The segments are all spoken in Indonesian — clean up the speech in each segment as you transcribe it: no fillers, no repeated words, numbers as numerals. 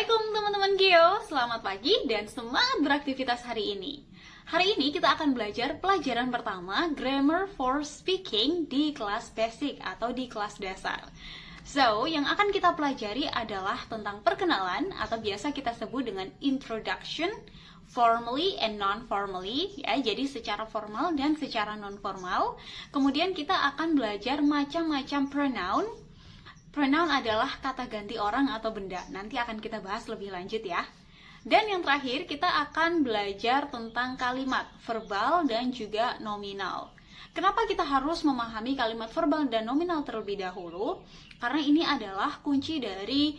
Assalamualaikum teman-teman Geo, selamat pagi dan semangat beraktivitas hari ini. Hari ini kita akan belajar pelajaran pertama Grammar for Speaking di kelas basic atau di kelas dasar. So, yang akan kita pelajari adalah tentang perkenalan atau biasa kita sebut dengan introduction, formally and non-formally, ya, jadi secara formal dan secara non-formal. Kemudian kita akan belajar macam-macam pronoun. Pronoun adalah kata ganti orang atau benda. Nanti akan kita bahas lebih lanjut ya. Dan yang terakhir kita akan belajar tentang kalimat verbal dan juga nominal. Kenapa kita harus memahami kalimat verbal dan nominal terlebih dahulu? Karena ini adalah kunci dari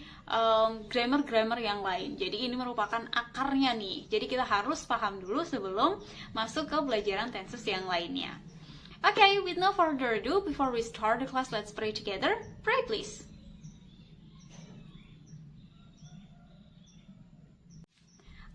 grammar-grammar yang lain. Jadi ini merupakan akarnya nih. Jadi kita harus paham dulu sebelum masuk ke pelajaran tenses yang lainnya. Okay, with no further ado, before we start the class, let's pray together. Pray please.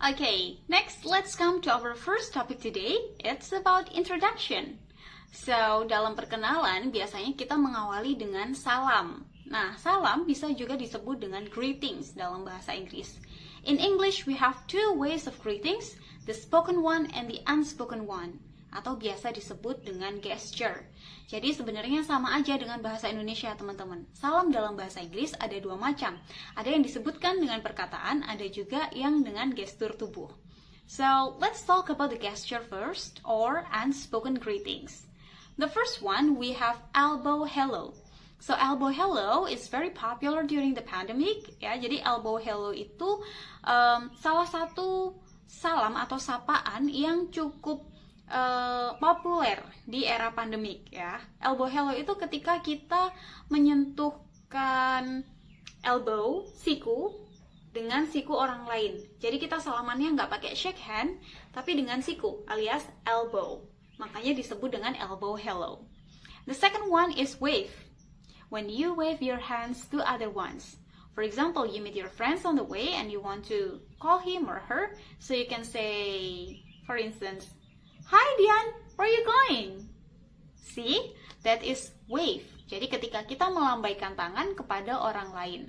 Okay, next let's come to our first topic today. It's about introduction. So, dalam perkenalan biasanya kita mengawali dengan salam. Nah, salam bisa juga disebut dengan greetings dalam bahasa Inggris. In English, we have two ways of greetings, the spoken one and the unspoken one, atau biasa disebut dengan gesture. Jadi sebenarnya sama aja dengan bahasa Indonesia, teman-teman. Salam dalam bahasa Inggris ada dua macam. Ada yang disebutkan dengan perkataan, ada juga yang dengan gestur tubuh. So, let's talk about the gesture first, or unspoken greetings. The first one, we have elbow hello. So, elbow hello is very popular during the pandemic. Ya, jadi elbow hello itu salah satu salam atau sapaan yang cukup populer di era pandemik ya. Elbow hello itu ketika kita menyentuhkan elbow, siku, dengan siku orang lain. Jadi kita salamannya nggak pakai shake hand, tapi dengan siku alias elbow. Makanya disebut dengan elbow hello. The second one is wave. When you wave your hands to other ones. For example, you meet your friends on the way and you want to call him or her, so you can say, for instance, "Hi Dian, where are you going?" See, that is wave. Jadi ketika kita melambaikan tangan kepada orang lain.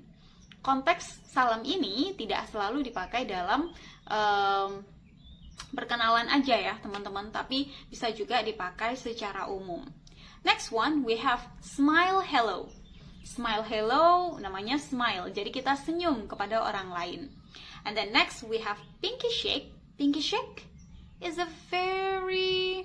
Konteks salam ini tidak selalu dipakai dalam perkenalan aja ya teman-teman, tapi bisa juga dipakai secara umum. Next one, we have smile hello. Smile hello, namanya smile. Jadi kita senyum kepada orang lain. And then next, we have pinky shake. Pinky shake is a very,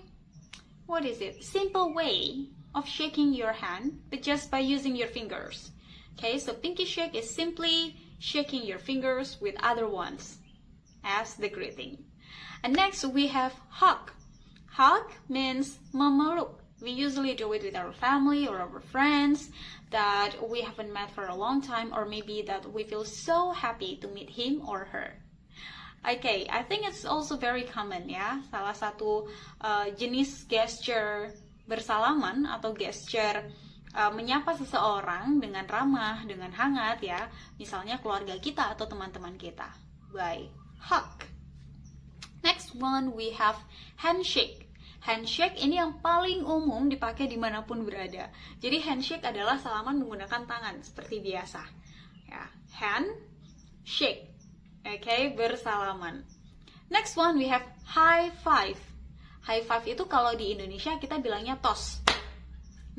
simple way of shaking your hand, but just by using your fingers. Okay, so pinky shake is simply shaking your fingers with other ones as the greeting. And next we have hug. Hug means memeluk. We usually do it with our family or our friends that we haven't met for a long time, or maybe that we feel so happy to meet him or her. Okay, I think it's also very common ya. Salah satu jenis gesture bersalaman atau gesture menyapa seseorang dengan ramah, dengan hangat ya. Misalnya keluarga kita atau teman-teman kita. By hug. Next one we have handshake. Handshake ini yang paling umum dipakai dimanapun berada. Jadi handshake adalah salaman menggunakan tangan seperti biasa. Ya, hand, shake. Okay, bersalaman. Next one we have high five. High five itu kalau di Indonesia kita bilangnya tos.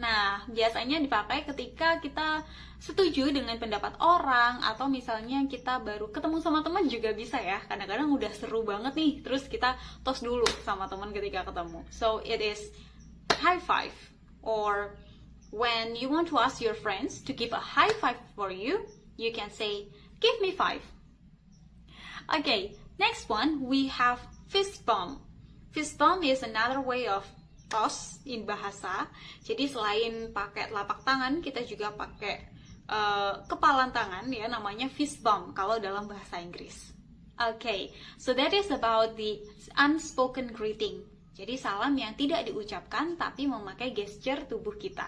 Nah, biasanya dipakai ketika kita setuju dengan pendapat orang, atau misalnya kita baru ketemu sama teman juga bisa ya. Kadang-kadang udah seru banget nih, terus kita tos dulu sama teman ketika ketemu. So, it is high five. Or when you want to ask your friends to give a high five for you, you can say, "Give me five." Okay, next one, we have fist bump. Fist bump is another way of tos in bahasa. Jadi selain pakai telapak tangan, kita juga pakai kepalan tangan ya, namanya fist bump kalau dalam bahasa Inggris. Okay, so that is about the unspoken greeting. Jadi salam yang tidak diucapkan tapi memakai gesture tubuh kita.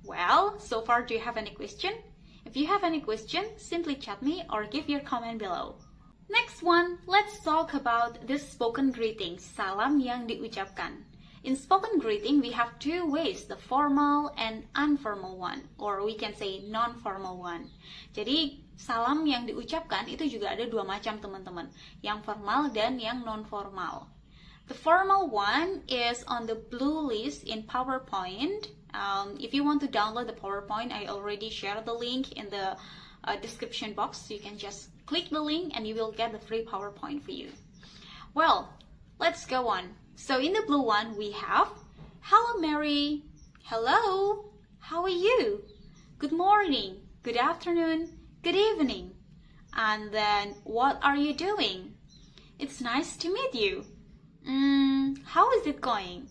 Well, so far do you have any question? If you have any question, simply chat me or give your comment below. Next one, let's talk about the spoken greetings, salam yang diucapkan. In spoken greeting, we have two ways, the formal and informal one, or we can say non-formal one. Jadi, salam yang diucapkan itu juga ada dua macam, teman-teman. Yang formal dan yang non-formal. The formal one is on the blue list in PowerPoint. If you want to download the PowerPoint, I already shared the link in the description box. So you can just click the link and you will get the free PowerPoint for you. Well, let's go on. So in the blue one, we have, hello Mary, hello, how are you? Good morning, good afternoon, good evening. And then, what are you doing? It's nice to meet you. How is it going?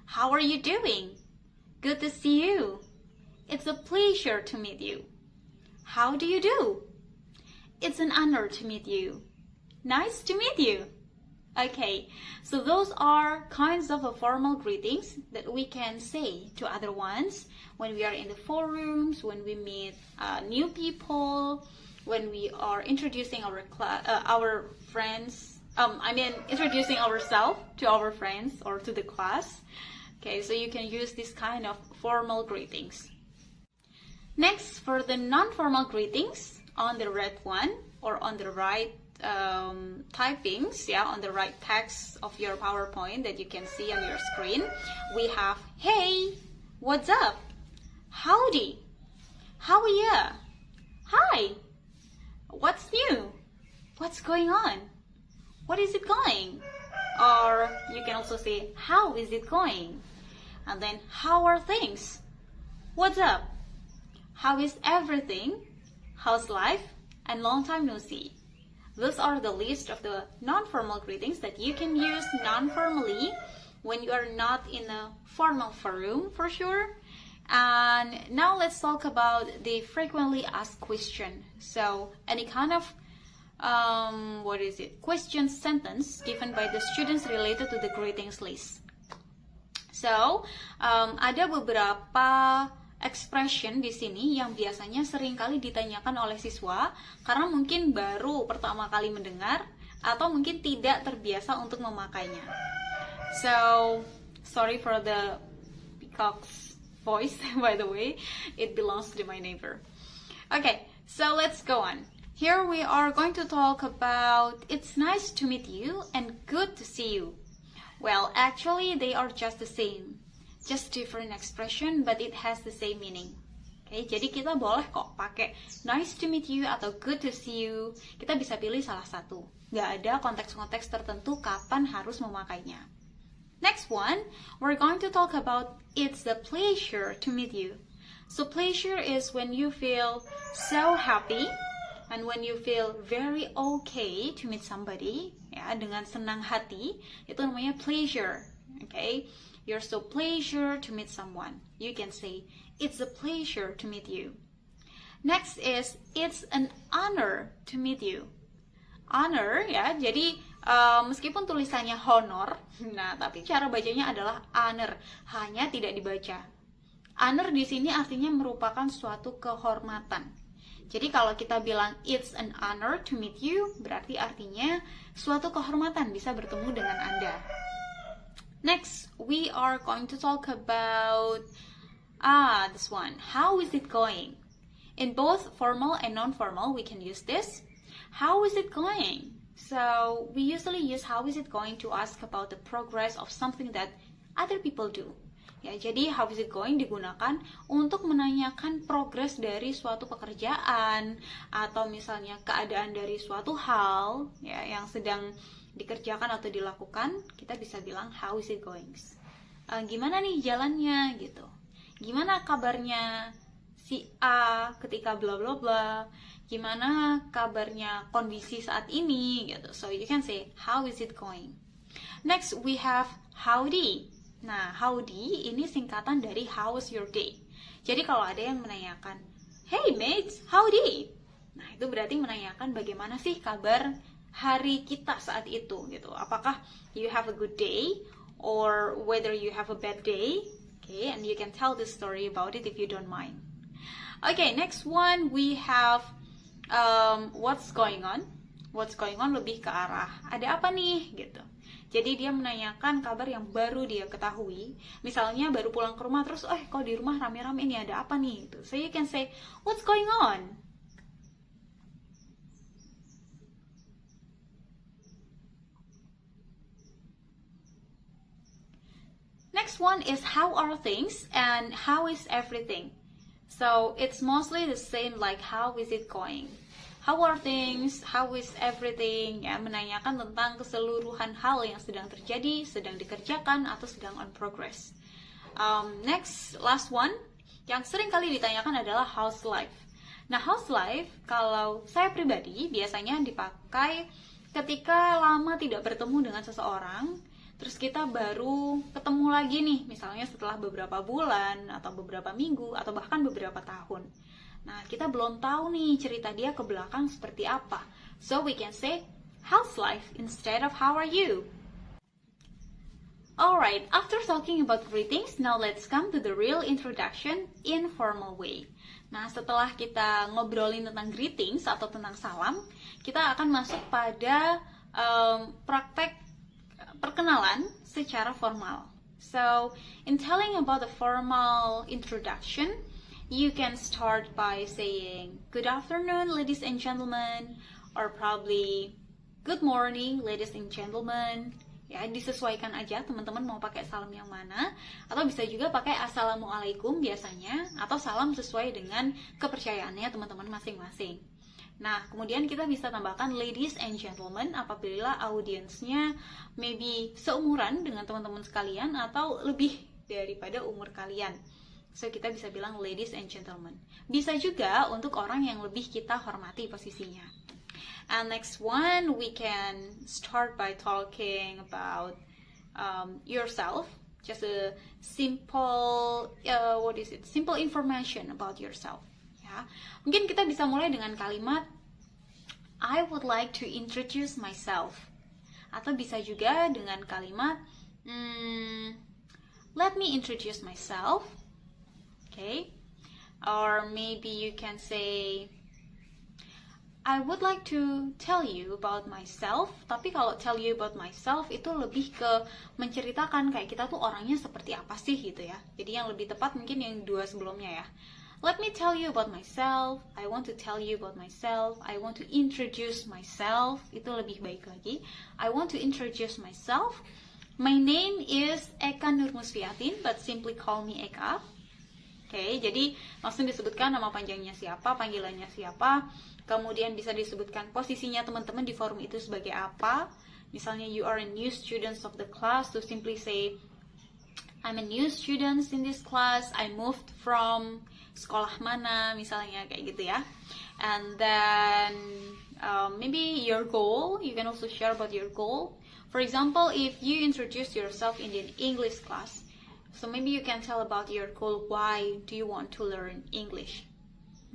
How are you doing? Good to see you. It's a pleasure to meet you. How do you do? It's an honor to meet you. Nice to meet you. Okay, so those are kinds of formal greetings that we can say to other ones when we are in the forums, when we meet new people, when we are introducing our friends. Introducing ourselves to our friends or to the class. Okay, so you can use this kind of formal greetings. Next, for the non-formal greetings, on the red one or on the right typings, on the right text of your PowerPoint that you can see on your screen, we have, hey, what's up? Howdy, how are you? Hi, what's new? What's going on? What is it going? Or you can also say, how is it going? And then, how are things? What's up? How is everything? How's life? And long time no see. Those are the list of the non-formal greetings that you can use non-formally when you are not in a formal forum for sure. And now let's talk about the frequently asked question. So any kind of question sentence given by the students related to the greetings list. So ada beberapa expression di sini yang biasanya sering kali ditanyakan oleh siswa karena mungkin baru pertama kali mendengar atau mungkin tidak terbiasa untuk memakainya. So, sorry for the peacock's voice, by the way, it belongs to my neighbor. Okay, so let's go on. Here we are going to talk about it's nice to meet you and good to see you. Well, actually they are just the same. Just different expression, but it has the same meaning. Okay, jadi kita boleh kok pakai nice to meet you atau good to see you. Kita bisa pilih salah satu. Nggak ada konteks-konteks tertentu kapan harus memakainya. Next one, we're going to talk about it's a pleasure to meet you. So pleasure is when you feel so happy and when you feel very okay to meet somebody, ya, dengan senang hati, itu namanya pleasure. Okay? You're so pleasure to meet someone. You can say, it's a pleasure to meet you. Next is, it's an honor to meet you. Honor, ya, jadi meskipun tulisannya honor, nah tapi cara bacanya adalah honor, hanya tidak dibaca. Honor di sini artinya merupakan suatu kehormatan. Jadi kalau kita bilang it's an honor to meet you, berarti artinya suatu kehormatan bisa bertemu dengan Anda. Next, we are going to talk about this one. How is it going? In both formal and non-formal, we can use this. How is it going? So, we usually use how is it going to ask about the progress of something that other people do. Ya, jadi how is it going digunakan untuk menanyakan progres dari suatu pekerjaan atau misalnya keadaan dari suatu hal ya yang sedang dikerjakan atau dilakukan, kita bisa bilang how is it going? Gimana nih jalannya gitu. Gimana kabarnya si A ketika bla bla bla. Gimana kabarnya kondisi saat ini gitu. So you can say how is it going? Next we have howdy. Nah, howdy ini singkatan dari how's your day. Jadi kalau ada yang menanyakan, hey mates, howdy. Nah, itu berarti menanyakan bagaimana sih kabar hari kita saat itu gitu. Apakah you have a good day or whether you have a bad day? Okay, and you can tell the story about it if you don't mind. Okay, next one we have what's going on. What's going on lebih ke arah ada apa nih gitu. Jadi dia menanyakan kabar yang baru dia ketahui. Misalnya baru pulang ke rumah terus, kok di rumah rame-rame ini ada apa nih gitu. So you can say, what's going on? Next one is how are things and how is everything. So it's mostly the same like how is it going. How are things, how is everything, ya, menanyakan tentang keseluruhan hal yang sedang terjadi, sedang dikerjakan, atau sedang on progress. Next, last one, yang sering kali ditanyakan adalah how's life. Nah, how's life, kalau saya pribadi, biasanya dipakai ketika lama tidak bertemu dengan seseorang, terus kita baru ketemu lagi nih, misalnya setelah beberapa bulan, atau beberapa minggu, atau bahkan beberapa tahun. Nah, kita belum tahu nih cerita dia ke belakang seperti apa. So we can say, how's life instead of how are you? Alright, after talking about greetings, now let's come to the real introduction in formal way. Nah, setelah kita ngobrolin tentang greetings atau tentang salam, kita akan masuk pada praktek perkenalan secara formal. So, in telling about the formal introduction, you can start by saying, good afternoon, ladies and gentlemen, or probably, good morning, ladies and gentlemen. Ya, disesuaikan aja teman-teman mau pakai salam yang mana, atau bisa juga pakai assalamualaikum biasanya, atau salam sesuai dengan kepercayaannya teman-teman masing-masing. Nah, kemudian kita bisa tambahkan ladies and gentlemen apabila audiensnya maybe seumuran dengan teman-teman sekalian atau lebih daripada umur kalian. So, kita bisa bilang ladies and gentlemen. Bisa juga untuk orang yang lebih kita hormati posisinya. And next one, we can start by talking about yourself. Just a simple, simple information about yourself. Ya. Mungkin kita bisa mulai dengan kalimat, I would like to introduce myself. Atau bisa juga dengan kalimat, let me introduce myself. Okay, or maybe you can say, I would like to tell you about myself. Tapi kalau tell you about myself itu lebih ke menceritakan kayak kita tuh orangnya seperti apa sih gitu ya. Jadi yang lebih tepat mungkin yang dua sebelumnya ya. Let me tell you about myself. I want to tell you about myself. I want to introduce myself. Itu lebih baik lagi. I want to introduce myself. My name is Eka Nurmusfiatin, but simply call me Eka. Oke, jadi langsung disebutkan nama panjangnya siapa, panggilannya siapa, kemudian bisa disebutkan posisinya teman-teman di forum itu sebagai apa. Misalnya you are a new student of the class, to simply say, I'm a new student in this class, I moved from sekolah mana, misalnya kayak gitu ya. And then maybe your goal, you can also share about your goal. For example, if you introduce yourself in the English class, so maybe you can tell about your goal, why do you want to learn English.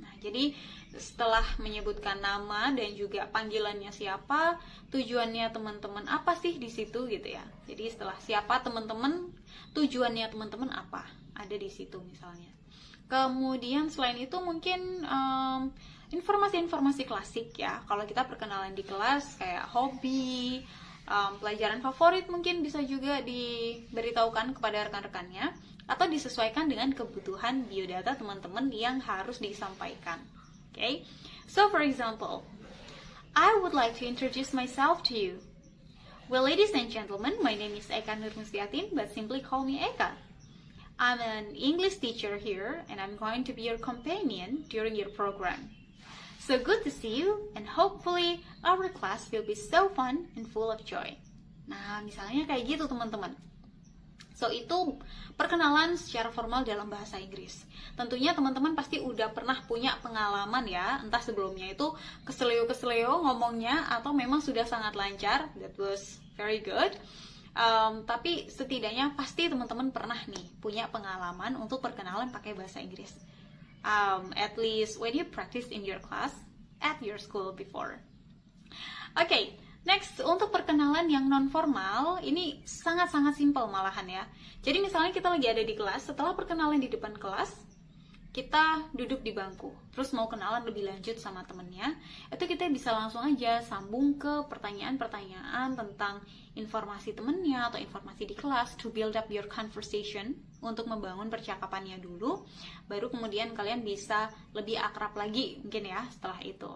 Nah, jadi setelah menyebutkan nama dan juga panggilannya siapa, tujuannya teman-teman apa sih di situ gitu ya. Jadi setelah siapa teman-teman, tujuannya teman-teman apa, ada di situ misalnya. Kemudian selain itu mungkin informasi-informasi klasik ya. Kalau kita perkenalan di kelas kayak hobi, pelajaran favorit mungkin bisa juga diberitahukan kepada rekan-rekannya atau disesuaikan dengan kebutuhan biodata teman-teman yang harus disampaikan. Okay? So for example, I would like to introduce myself to you. Well, ladies and gentlemen, my name is Eka Nurmusfiatin, but simply call me Eka. I'm an English teacher here, and I'm going to be your companion during your program. So good to see you, and hopefully our class will be so fun and full of joy. Nah, misalnya kayak gitu teman-teman. So itu perkenalan secara formal dalam bahasa Inggris. Tentunya teman-teman pasti udah pernah punya pengalaman ya, entah sebelumnya itu keseleo-keseleo ngomongnya atau memang sudah sangat lancar. That was very good. Tapi setidaknya pasti teman-teman pernah nih punya pengalaman untuk perkenalan pakai bahasa Inggris. At least when you practice in your class at your school before. Okay, next untuk perkenalan yang non formal ini sangat-sangat simpel malahan ya. Jadi misalnya kita lagi ada di kelas, setelah perkenalan di depan kelas, kita duduk di bangku, terus mau kenalan lebih lanjut sama temennya, itu kita bisa langsung aja sambung ke pertanyaan-pertanyaan tentang informasi temennya atau informasi di kelas to build up your conversation, untuk membangun percakapannya dulu, baru kemudian kalian bisa lebih akrab lagi mungkin ya setelah itu.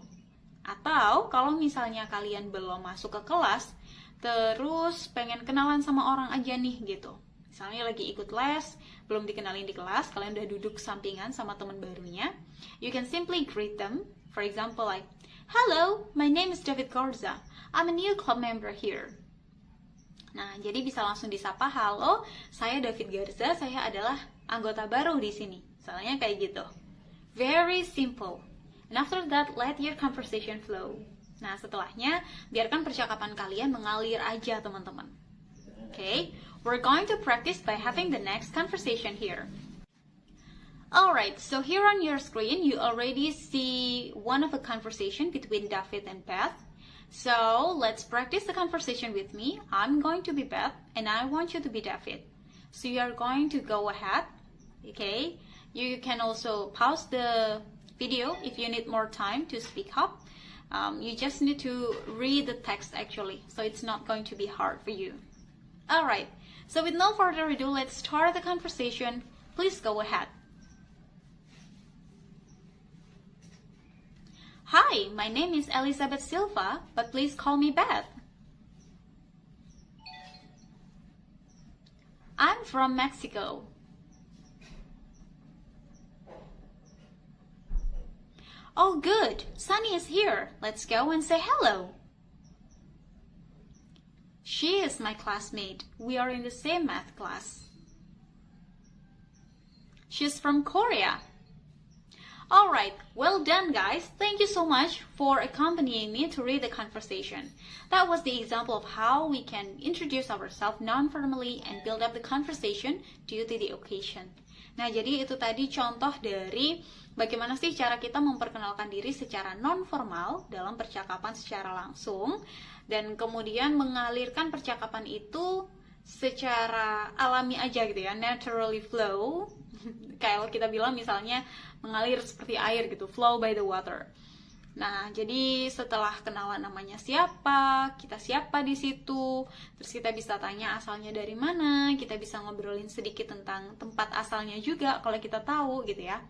Atau kalau misalnya kalian belum masuk ke kelas, terus pengen kenalan sama orang aja nih gitu. Misalnya lagi ikut les, belum dikenalin di kelas, kalian udah duduk sampingan sama teman barunya. You can simply greet them. For example, like, "Hello, my name is David Garza. I'm a new club member here." Nah, jadi bisa langsung disapa, "Halo, saya David Garza, saya adalah anggota baru di sini." Misalnya kayak gitu. Very simple. And after that, let your conversation flow. Nah, setelahnya, biarkan percakapan kalian mengalir aja, teman-teman. Okay? We're going to practice by having the next conversation here. Alright, so here on your screen, you already see one of a conversation between David and Beth. So, let's practice the conversation with me. I'm going to be Beth, and I want you to be David. So, you are going to go ahead, okay? You can also pause the video if you need more time to speak up. You just need to read the text actually, so it's not going to be hard for you. Alright. So with no further ado, let's start the conversation. Please go ahead. Hi, my name is Elizabeth Silva, but please call me Beth. I'm from Mexico. Oh, good. Sunny is here. Let's go and say hello. She is my classmate. We are in the same math class. She's from Korea. Alright, well done guys. Thank you so much for accompanying me to read the conversation. That was the example of how we can introduce ourselves non-formally and build up the conversation due to the occasion. Nah, jadi itu tadi contoh dari bagaimana sih cara kita memperkenalkan diri secara non-formal dalam percakapan secara langsung, dan kemudian mengalirkan percakapan itu secara alami aja gitu ya, naturally flow. Kayak kita bilang misalnya mengalir seperti air gitu, flow by the water. Nah, jadi setelah kenalan namanya siapa, kita siapa di situ, terus kita bisa tanya asalnya dari mana, kita bisa ngobrolin sedikit tentang tempat asalnya juga kalau kita tahu gitu ya.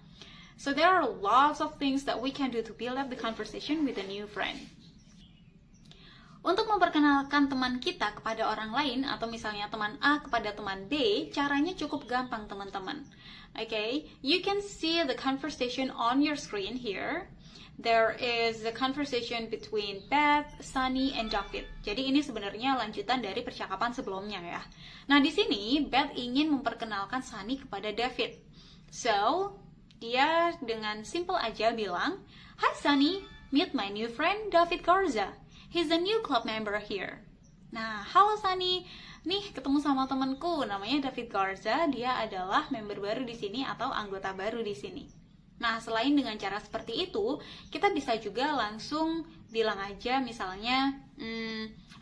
So there are lots of things that we can do to build up the conversation with a new friend. Untuk memperkenalkan teman kita kepada orang lain, atau misalnya teman A kepada teman B, caranya cukup gampang teman-teman. Okay, you can see the conversation on your screen here. There is the conversation between Beth, Sunny, and David. Jadi ini sebenarnya lanjutan dari percakapan sebelumnya ya. Nah, di sini Beth ingin memperkenalkan Sunny kepada David. So, dia dengan simple aja bilang, "Hi Sunny, meet my new friend David Garza. He's a new club member here." Nah, halo Sunny, nih ketemu sama temanku namanya David Garza, dia adalah member baru di sini atau anggota baru di sini. Nah, selain dengan cara seperti itu, kita bisa juga langsung bilang aja misalnya,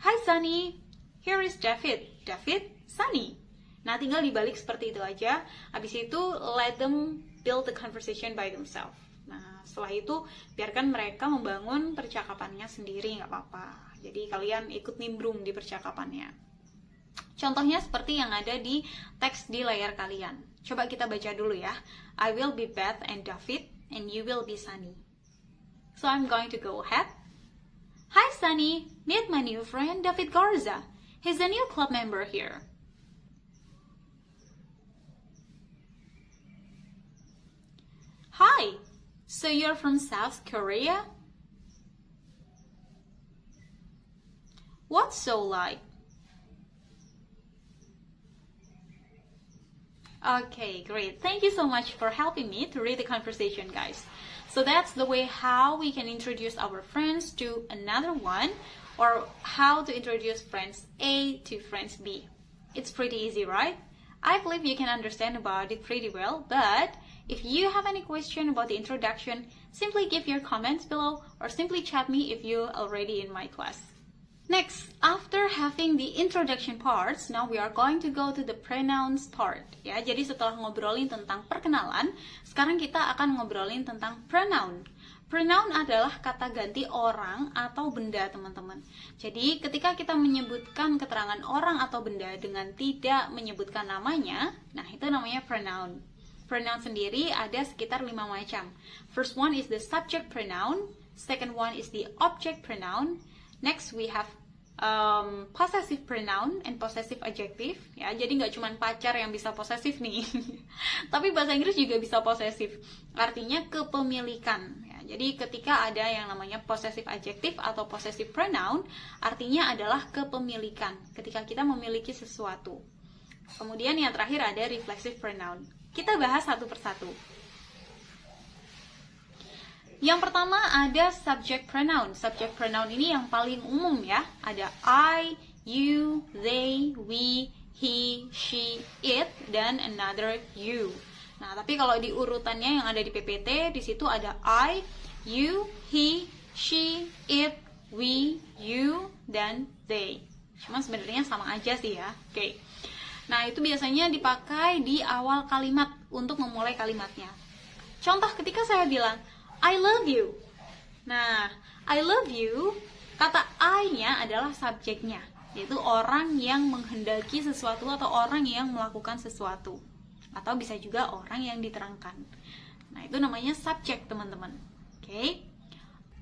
"Hi Sunny, here is David. David, Sunny." Nah, tinggal dibalik seperti itu aja. Habis itu, let them build the conversation by themselves. Nah, setelah itu, biarkan mereka membangun percakapannya sendiri, nggak apa-apa. Jadi, kalian ikut nimbrung di percakapannya. Contohnya seperti yang ada di teks di layar kalian. Coba kita baca dulu ya. I will be Beth and David, and you will be Sunny. So, I'm going to go ahead. Hi, Sunny. Meet my new friend, David Garza. He's a new club member here. Hi. So you're from South Korea? What's so like? Okay, great. Thank you so much for helping me to read the conversation, guys. So that's the way how we can introduce our friends to another one, or how to introduce friends A to friends B. It's pretty easy, right? I believe you can understand about it pretty well, but if you have any question about the introduction, simply give your comments below or simply chat me if you're already in my class. Next, after having the introduction parts, now we are going to go to the pronouns part. Ya, jadi setelah ngobrolin tentang perkenalan, sekarang kita akan ngobrolin tentang pronoun. Pronoun adalah kata ganti orang atau benda, teman-teman. Jadi, ketika kita menyebutkan keterangan orang atau benda dengan tidak menyebutkan namanya, nah itu namanya pronoun. Pronoun sendiri ada sekitar 5 macam. First one is the subject pronoun, second one is the object pronoun, next we have possessive pronoun and possessive adjective. Ya, jadi nggak cuma pacar yang bisa posesif nih, tapi bahasa Inggris juga bisa posesif. Artinya kepemilikan. Ya, jadi ketika ada yang namanya possessive adjective atau possessive pronoun, artinya adalah kepemilikan. Ketika kita memiliki sesuatu. Kemudian yang terakhir ada reflexive pronoun. Kita bahas satu persatu. Yang pertama ada subject pronoun. Subject pronoun ini yang paling umum ya. Ada I, you, they, we, he, she, it, dan another you. Nah, tapi kalau di urutannya yang ada di PPT, di situ ada I, you, he, she, it, we, you, dan they. Cuma sebenarnya sama aja sih ya. Oke. Nah, itu biasanya dipakai di awal kalimat untuk memulai kalimatnya. Contoh ketika saya bilang I love you. Nah, I love you, kata I-nya adalah subjeknya, yaitu orang yang menghendaki sesuatu atau orang yang melakukan sesuatu. Atau bisa juga orang yang diterangkan. Nah, itu namanya subject, teman-teman. Oke.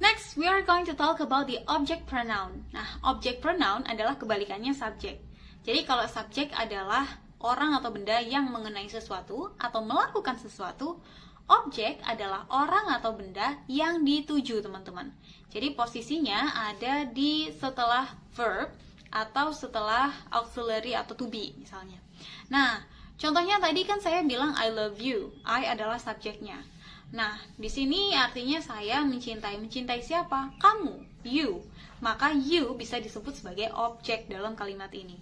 Next, we are going to talk about the object pronoun. Nah, object pronoun adalah kebalikannya subject. Jadi, kalau subject adalah orang atau benda yang mengenai sesuatu atau melakukan sesuatu, objek adalah orang atau benda yang dituju, teman-teman. Jadi posisinya ada di setelah verb atau setelah auxiliary atau to be misalnya. Nah, contohnya tadi kan saya bilang I love you. I adalah subjeknya. Nah, di sini artinya saya mencintai. Mencintai siapa? Kamu, you. Maka you bisa disebut sebagai objek dalam kalimat ini.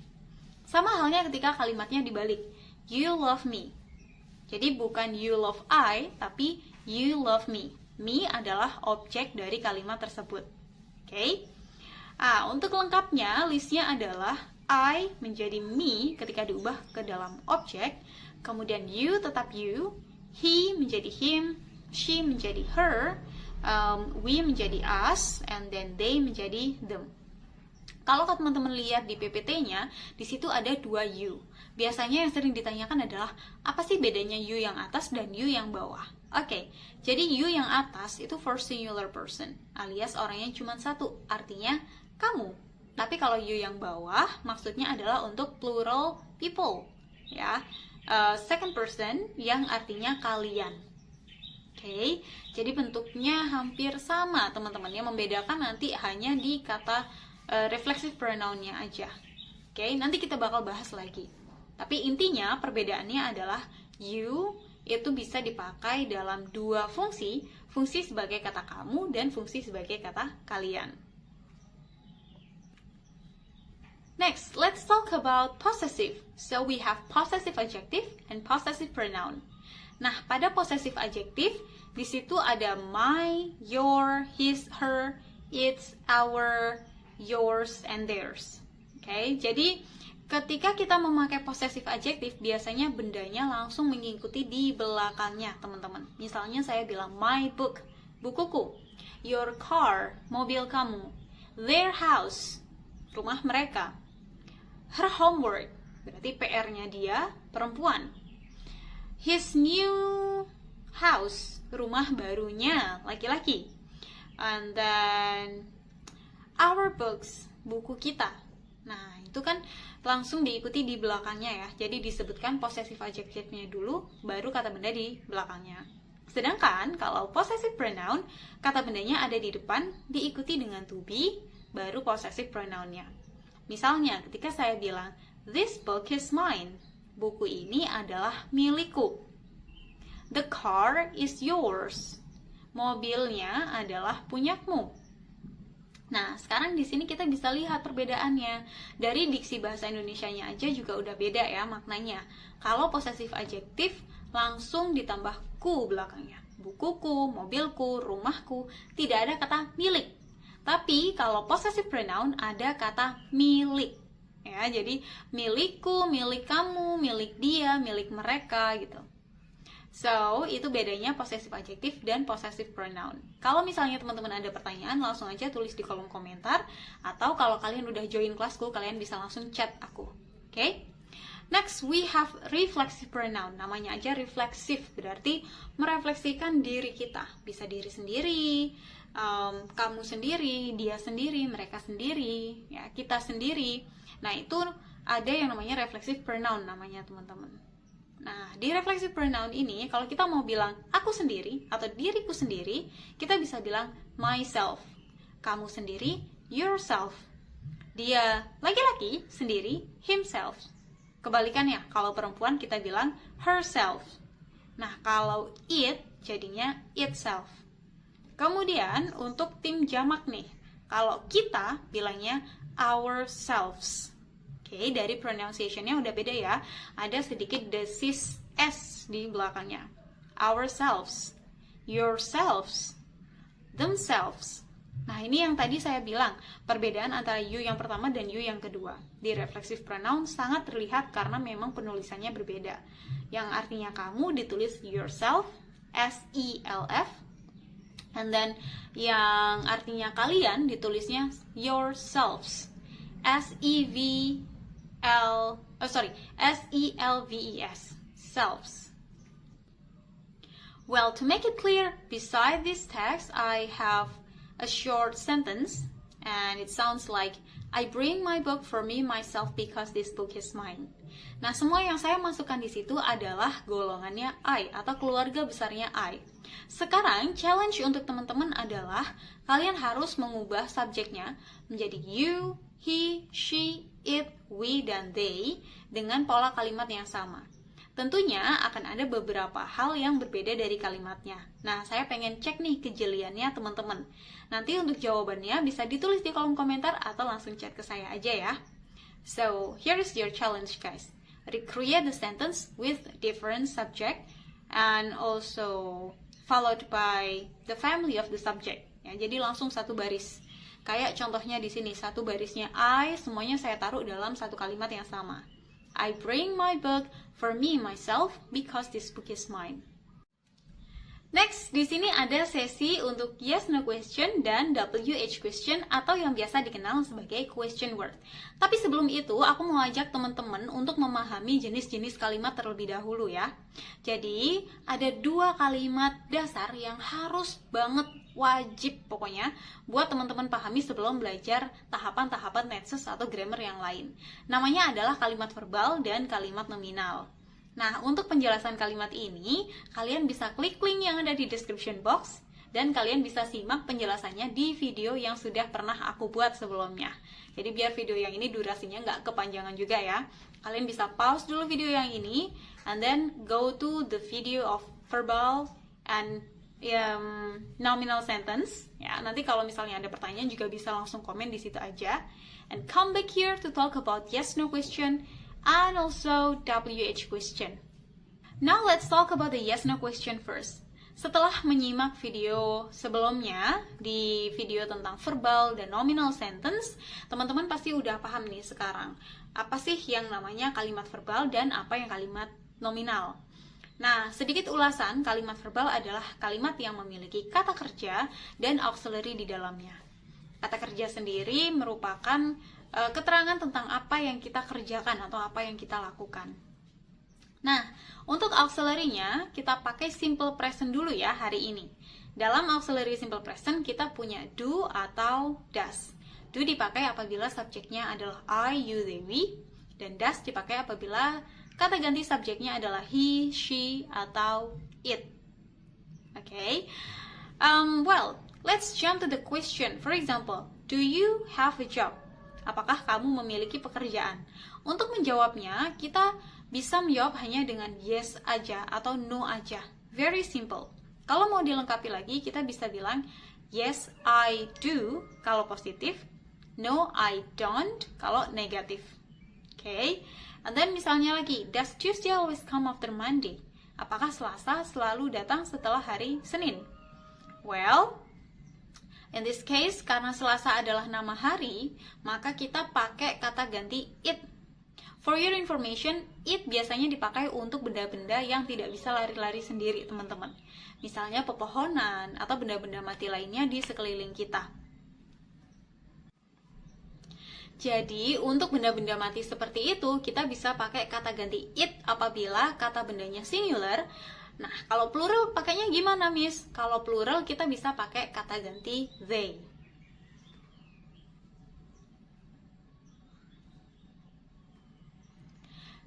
Sama halnya ketika kalimatnya dibalik. You love me. Jadi bukan you love I, tapi you love me. Me adalah objek dari kalimat tersebut. Oke? Untuk lengkapnya, listnya adalah I menjadi me ketika diubah ke dalam objek. Kemudian you tetap you. He menjadi him. She menjadi her. We menjadi us. And then they menjadi them. Kalau teman-teman lihat di PPT-nya, di situ ada 2 you. Biasanya yang sering ditanyakan adalah, apa sih bedanya you yang atas dan you yang bawah? Oke, jadi you yang atas itu first singular person, alias orangnya cuma satu, artinya kamu. Tapi kalau you yang bawah, maksudnya adalah untuk plural people. Ya, second person yang artinya kalian. Oke, jadi bentuknya hampir sama, teman-teman. Yang membedakan nanti hanya di kata reflexive pronoun-nya aja. Oke, nanti kita bakal bahas lagi. Tapi intinya perbedaannya adalah you itu bisa dipakai dalam 2 fungsi, fungsi sebagai kata kamu dan fungsi sebagai kata kalian. Next, let's talk about possessive. So we have possessive adjective and possessive pronoun. Nah, pada possessive adjective di situ ada my, your, his, her, its, our, yours, and theirs. Oke, jadi ketika kita memakai possessive adjective, biasanya bendanya langsung mengikuti di belakangnya, teman-teman. Misalnya saya bilang my book, bukuku. Your car, mobil kamu. Their house, rumah mereka. Her homework, berarti PR-nya dia, perempuan. His new house, rumah barunya, laki-laki. And then our books, buku kita. Nah, itu kan langsung diikuti di belakangnya ya. Jadi disebutkan possessive adjective-nya dulu, baru kata benda di belakangnya. Sedangkan kalau possessive pronoun, kata bendanya ada di depan, diikuti dengan to be, baru possessive pronoun-nya. Misalnya, ketika saya bilang, this book is mine. Buku ini adalah milikku. The car is yours. Mobilnya adalah punyamu. Nah, sekarang di sini kita bisa lihat perbedaannya. Dari diksi bahasa Indonesianya aja juga udah beda ya maknanya. Kalau possessive adjective langsung ditambah ku belakangnya. Bukuku, mobilku, rumahku, tidak ada kata milik. Tapi kalau possessive pronoun ada kata milik. Ya, jadi milikku, milik kamu, milik dia, milik mereka gitu. So, itu bedanya possessive adjective dan possessive pronoun. Kalau misalnya teman-teman ada pertanyaan, langsung aja tulis di kolom komentar. Atau kalau kalian udah join kelasku, kalian bisa langsung chat aku. Oke? Next, we have reflexive pronoun. Namanya aja reflexive, berarti merefleksikan diri kita. Bisa diri sendiri, kamu sendiri, dia sendiri, mereka sendiri, ya, kita sendiri. Nah, itu ada yang namanya reflexive pronoun namanya, teman-teman. Nah, di reflexive pronoun ini, kalau kita mau bilang aku sendiri atau diriku sendiri, kita bisa bilang myself. Kamu sendiri, yourself. Dia laki-laki sendiri, himself. Kebalikannya, kalau perempuan kita bilang herself. Nah, kalau it jadinya itself. Kemudian, untuk tim jamak nih, kalau kita bilangnya ourselves. Oke, dari pronunciation-nya udah beda ya. Ada sedikit desis S di belakangnya. Ourselves, yourselves, themselves. Nah, ini yang tadi saya bilang, perbedaan antara you yang pertama dan you yang kedua. Di reflexive pronoun sangat terlihat karena memang penulisannya berbeda. Yang artinya kamu ditulis yourself, S-E-L-F. And then, yang artinya kalian ditulisnya yourselves, S-E-L-V-E-S, selves. Well, to make it clear, beside this text, I have a short sentence, and it sounds like, I bring my book for me, myself, because this book is mine. Nah, semua yang saya masukkan di situ adalah golongannya I, atau keluarga besarnya I. Sekarang, challenge untuk teman-teman adalah, kalian harus mengubah subjeknya menjadi you, he, she, it, we, dan they, dengan pola kalimat yang sama. Tentunya akan ada beberapa hal yang berbeda dari kalimatnya. Nah, saya pengen cek nih kejeliannya teman-teman. Nanti untuk jawabannya bisa ditulis di kolom komentar atau langsung chat ke saya aja ya. So, here is your challenge guys. Recreate the sentence with different subject and also followed by the family of the subject. Ya, jadi langsung satu baris. Kayak contohnya di sini, satu barisnya I, semuanya saya taruh dalam satu kalimat yang sama. I bring my book for me, myself, because this book is mine. Next, di sini ada sesi untuk yes no question dan WH question atau yang biasa dikenal sebagai question word. Tapi sebelum itu, aku mau ajak teman-teman untuk memahami jenis-jenis kalimat terlebih dahulu ya. Jadi, ada 2 kalimat dasar yang harus banget wajib pokoknya buat teman-teman pahami sebelum belajar tahapan-tahapan tenses atau grammar yang lain. Namanya adalah kalimat verbal dan kalimat nominal. Nah, untuk penjelasan kalimat ini, kalian bisa klik link yang ada di description box, dan kalian bisa simak penjelasannya di video yang sudah pernah aku buat sebelumnya. Jadi biar video yang ini durasinya nggak kepanjangan juga ya. Kalian bisa pause dulu video yang ini, and then go to the video of verbal and nominal sentence. Ya, nanti kalau misalnya ada pertanyaan juga bisa langsung komen di situ aja. And come back here to talk about yes no question and also WH question. Now let's talk about the yes no question first. Setelah menyimak video sebelumnya, di video tentang verbal dan nominal sentence, teman-teman pasti udah paham nih sekarang. Apa sih yang namanya kalimat verbal dan apa yang kalimat nominal? Nah, sedikit ulasan, kalimat verbal adalah kalimat yang memiliki kata kerja dan auxiliary di dalamnya. Kata kerja sendiri merupakan keterangan tentang apa yang kita kerjakan atau apa yang kita lakukan. Nah, untuk auxiliary-nya kita pakai simple present dulu ya hari ini. Dalam auxiliary simple present kita punya do atau does. Do dipakai apabila subjeknya adalah I, you, they, we, dan does dipakai apabila kata ganti subjeknya adalah he, she, atau it. Okay. Well, let's jump to the question. For example, do you have a job? Apakah kamu memiliki pekerjaan? Untuk menjawabnya, kita bisa menjawab hanya dengan yes aja atau no aja. Very simple. Kalau mau dilengkapi lagi, kita bisa bilang yes, I do kalau positif, no, I don't kalau negatif. Okay? And then misalnya lagi, does Tuesday always come after Monday? Apakah Selasa selalu datang setelah hari Senin? Well, In this case, karena Selasa adalah nama hari, maka kita pakai kata ganti it. For your information, it biasanya dipakai untuk benda-benda yang tidak bisa lari-lari sendiri, teman-teman. Misalnya pepohonan atau benda-benda mati lainnya di sekeliling kita. Jadi, untuk benda-benda mati seperti itu, kita bisa pakai kata ganti it apabila kata bendanya singular. Nah, kalau plural pakainya gimana, Miss? Kalau plural kita bisa pakai kata ganti they.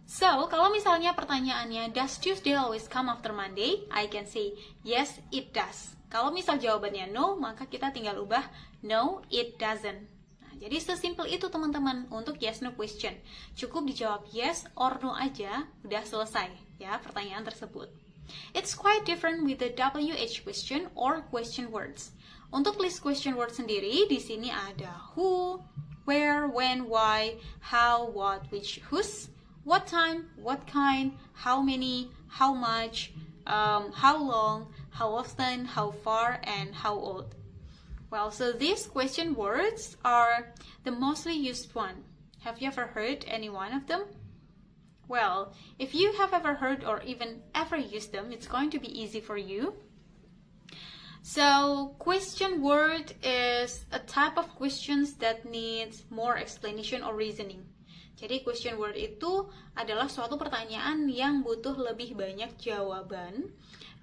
So, kalau misalnya pertanyaannya, does Tuesday always come after Monday? I can say, yes, it does. Kalau misal jawabannya no, maka kita tinggal ubah, no, it doesn't. Nah, jadi sesimpel itu teman-teman untuk yes no question. Cukup dijawab yes or no aja, udah selesai ya pertanyaan tersebut. It's quite different with the WH question or question words. Untuk list question words sendiri, di sini ada who, where, when, why, how, what, which, whose, what time, what kind, how many, how much, how long, how often, how far, and how old. Well, so these question words are the mostly used one. Have you ever heard any one of them? Well, if you have ever heard or even ever used them, it's going to be easy for you. So, question word is a type of questions that needs more explanation or reasoning. Jadi question word itu adalah suatu pertanyaan yang butuh lebih banyak jawaban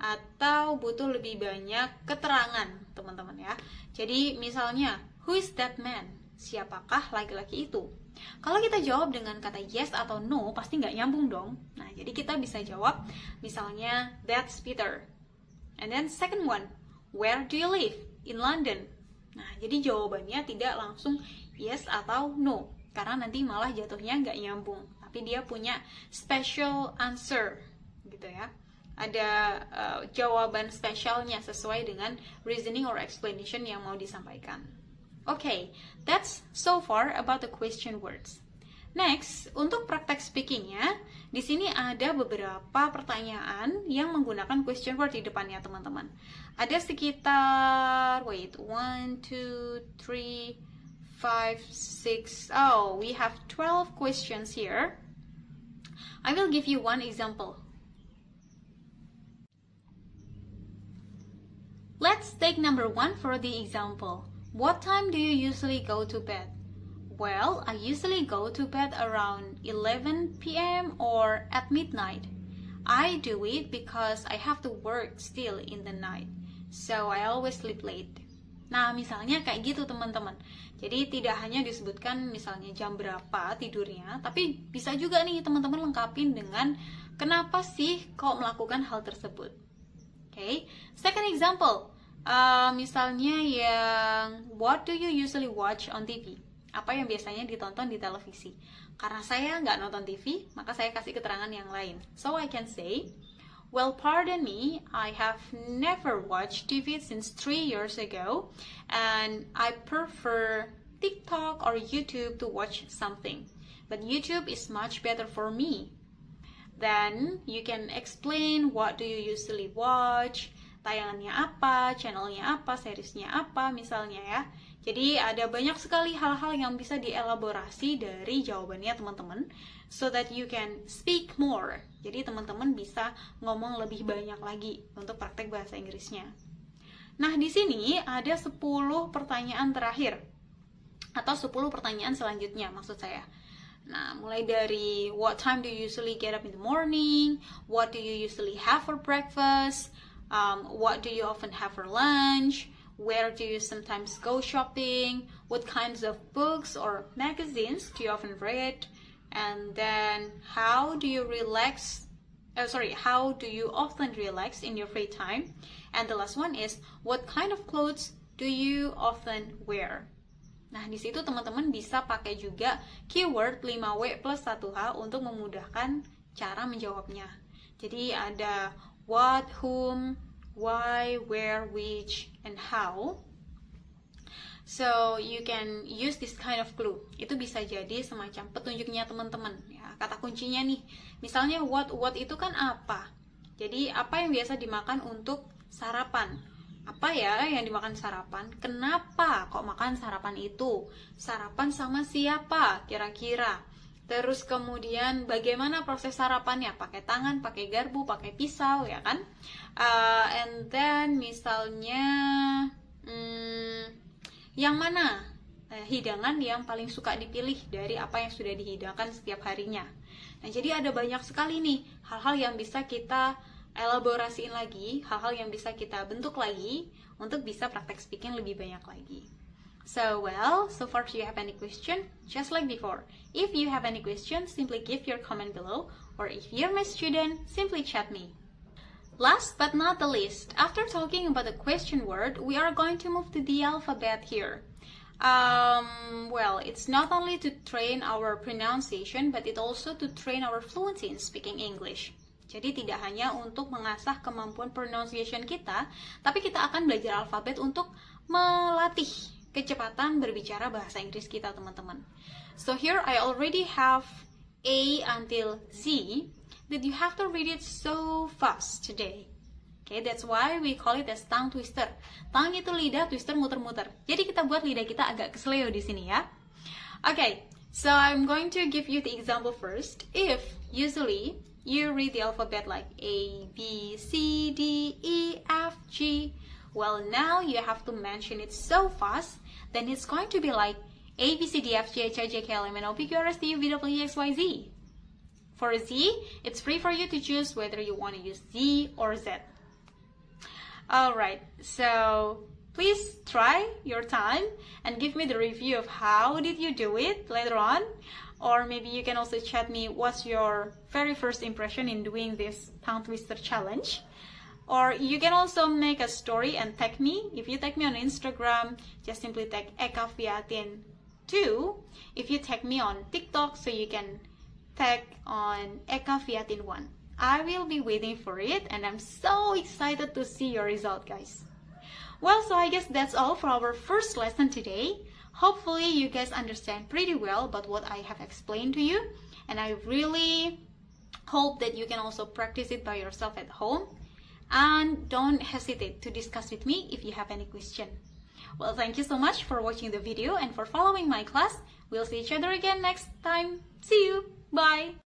atau butuh lebih banyak keterangan, teman-teman ya. Jadi misalnya, who is that man? Siapakah laki-laki itu? Kalau kita jawab dengan kata yes atau no, pasti nggak nyambung dong. Nah, jadi kita bisa jawab misalnya, that's Peter. And then second one, where do you live? In London. Nah, jadi jawabannya tidak langsung yes atau no. Karena nanti malah jatuhnya nggak nyambung, tapi dia punya special answer, gitu ya. Ada jawaban spesialnya sesuai dengan reasoning or explanation yang mau disampaikan. Okay, that's so far about the question words. Next, untuk praktek speakingnya, di sini ada beberapa pertanyaan yang menggunakan question word di depannya, teman-teman. Ada sekitar, 1, 2, 3, 5, 6, oh, we have 12 questions here. I will give you one example. Let's take number 1 for the example. What time do you usually go to bed? Well, I usually go to bed around 11 p.m. or at midnight. I do it because I have to work still in the night, so I always sleep late. Nah, misalnya kayak gitu teman-teman. Jadi tidak hanya disebutkan misalnya jam berapa tidurnya, tapi bisa juga nih teman-teman lengkapin dengan kenapa sih kok melakukan hal tersebut. Okay, second example, misalnya yang what do you usually watch on TV? Apa yang biasanya ditonton di televisi? Karena saya nggak nonton TV, maka saya kasih keterangan yang lain. So I can say, well, pardon me, I have never watched TV since 3 years ago, and I prefer TikTok or YouTube to watch something. But YouTube is much better for me. Then you can explain what do you usually watch, tayangannya apa, channelnya apa, seriesnya apa, misalnya ya. Jadi ada banyak sekali hal-hal yang bisa dielaborasi dari jawabannya teman-teman, so that you can speak more. Jadi teman-teman bisa ngomong lebih banyak lagi untuk praktek bahasa Inggrisnya. Nah, di sini ada 10 pertanyaan terakhir, atau 10 pertanyaan selanjutnya maksud saya. Nah, mulai dari what time do you usually get up in the morning, what do you usually have for breakfast, what do you often have for lunch, where do you sometimes go shopping, what kinds of books or magazines do you often read, and then how do you often relax in your free time, and the last one is what kind of clothes do you often wear. Nah, di situ teman-teman bisa pakai juga keyword 5W plus 1H untuk memudahkan cara menjawabnya. Jadi ada what, whom, why, where, which, and how. So you can use this kind of clue. Itu bisa jadi semacam petunjuknya teman-teman ya. Kata kuncinya nih, misalnya what itu kan apa? Jadi apa yang biasa dimakan untuk sarapan? Apa ya yang dimakan sarapan? Kenapa kok makan sarapan itu? Sarapan sama siapa kira-kira? Terus kemudian bagaimana proses sarapannya? Pakai tangan, pakai garpu, pakai pisau, ya kan? And then misalnya yang mana hidangan yang paling suka dipilih dari apa yang sudah dihidangkan setiap harinya? Nah, jadi ada banyak sekali nih hal-hal yang bisa kita elaborasiin lagi, hal-hal yang bisa kita bentuk lagi untuk bisa praktek speaking lebih banyak lagi. So far do you have any question? Just like before, if you have any questions, simply give your comment below, or if you're my student, simply chat me. Last but not the least, after talking about the question word, we are going to move to the alphabet here. It's not only to train our pronunciation, but it also to train our fluency in speaking English. Jadi tidak hanya untuk mengasah kemampuan pronunciation kita, tapi kita akan belajar alfabet untuk melatih kecepatan berbicara bahasa Inggris kita, teman-teman. So here I already have A until Z, that you have to read it so fast today. Okay, that's why we call it as tongue twister. Tongue itu lidah, twister muter-muter. Jadi kita buat lidah kita agak kesleo di sini ya. Okay, so I'm going to give you the example first. If usually you read the alphabet like A, B, C, D, E, F, G, well now you have to mention it so fast, then it's going to be like A, B, C, D, F, G, H, I, J, K, L, M, N, O, P, Q, R, S, T, U, V, W, X, Y, Z. For Z, it's free for you to choose whether you want to use Z or Z. Alright, so please try your time and give me the review of how did you do it later on. Or maybe you can also chat me what's your very first impression in doing this tongue twister challenge. Or you can also make a story and tag me. If you tag me on Instagram, just simply tag Eka Fiatin 2. If you tag me on TikTok, so you can tag on Eka Fiatin 1. I will be waiting for it, and I'm so excited to see your result, guys. Well, so I guess that's all for our first lesson today. Hopefully you guys understand pretty well about what I have explained to you, and I really hope that you can also practice it by yourself at home, and don't hesitate to discuss with me if you have any question. Well, thank you so much for watching the video and for following my class. We'll see each other again next time. See you. Bye.